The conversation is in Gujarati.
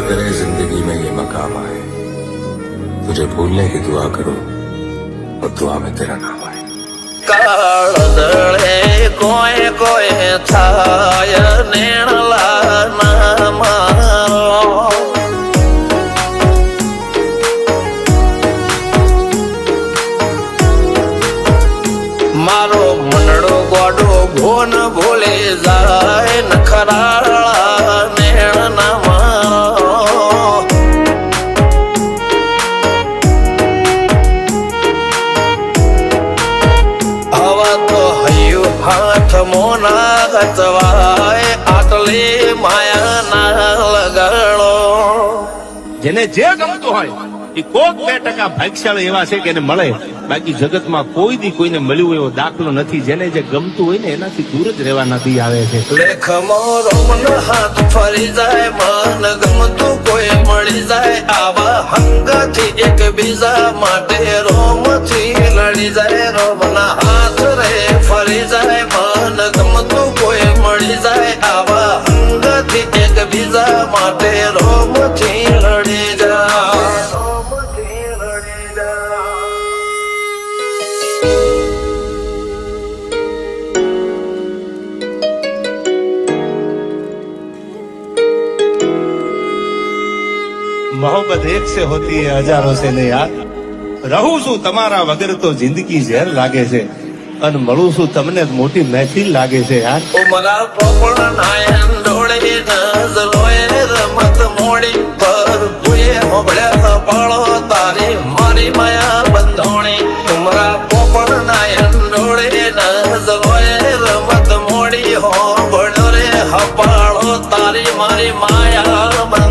करे जिंदगी में ये मकाम आए, तुझे भूलने की दुआ करो और दुआ में तेरा नाम आए। કાળદળે કોઈ કોઈ થાય નેણલા ના મારો મારો મનડો ગોડો ભોન ભૂલે જાય નખરાળા નેણ ના મારો હવા તો હૈયું હાથ મોના ગતવાય આટલી માયા ના લગાડો જેને જે ગમતું હોય એ કોક 2% ભાગ્યશાળી એવા છે કે એને મળે, બાકી જગતમાં કોઈ દી કોઈને મળ્યું એવો દાખલો નથી. જેને જે ગમતું હોય ને એનાથી દૂર જ રહેવાના દી આવે છે. લેખમો રોમન હાથ ફરી જાય, મન ગમતું કોઈ મળી જાય, આવા હંગથી એકબીજા માટે રોમથી લડી જાય. રોમના હાથ રે ફરી જાય, મન ગમતું કોઈ મળી જાય, આવા હંગથી એકબીજા માટે રોમથી લડી જાય. રોમથી લડી જાય. मोहब्बत एक से होती है हजारों से नहीं यार. રહું છું તમારા વગર તો જિંદગી ઝેર લાગે છે, અને મળું છું તમને મોટી મહેફિલ લાગે છે યાર. ઉમરા પોપણ નાયન ડોળે નઝલોએ રમત મોડી પર ભૂએ હોબળ્યા પાળો તારી મારી માયા બંધોણી. ઉમરા પોપણ નાયન ડોળે નઝલોએ રમત મોડી હોબળ્યો રે હપાળો તારી મારી માયા બંધોણી.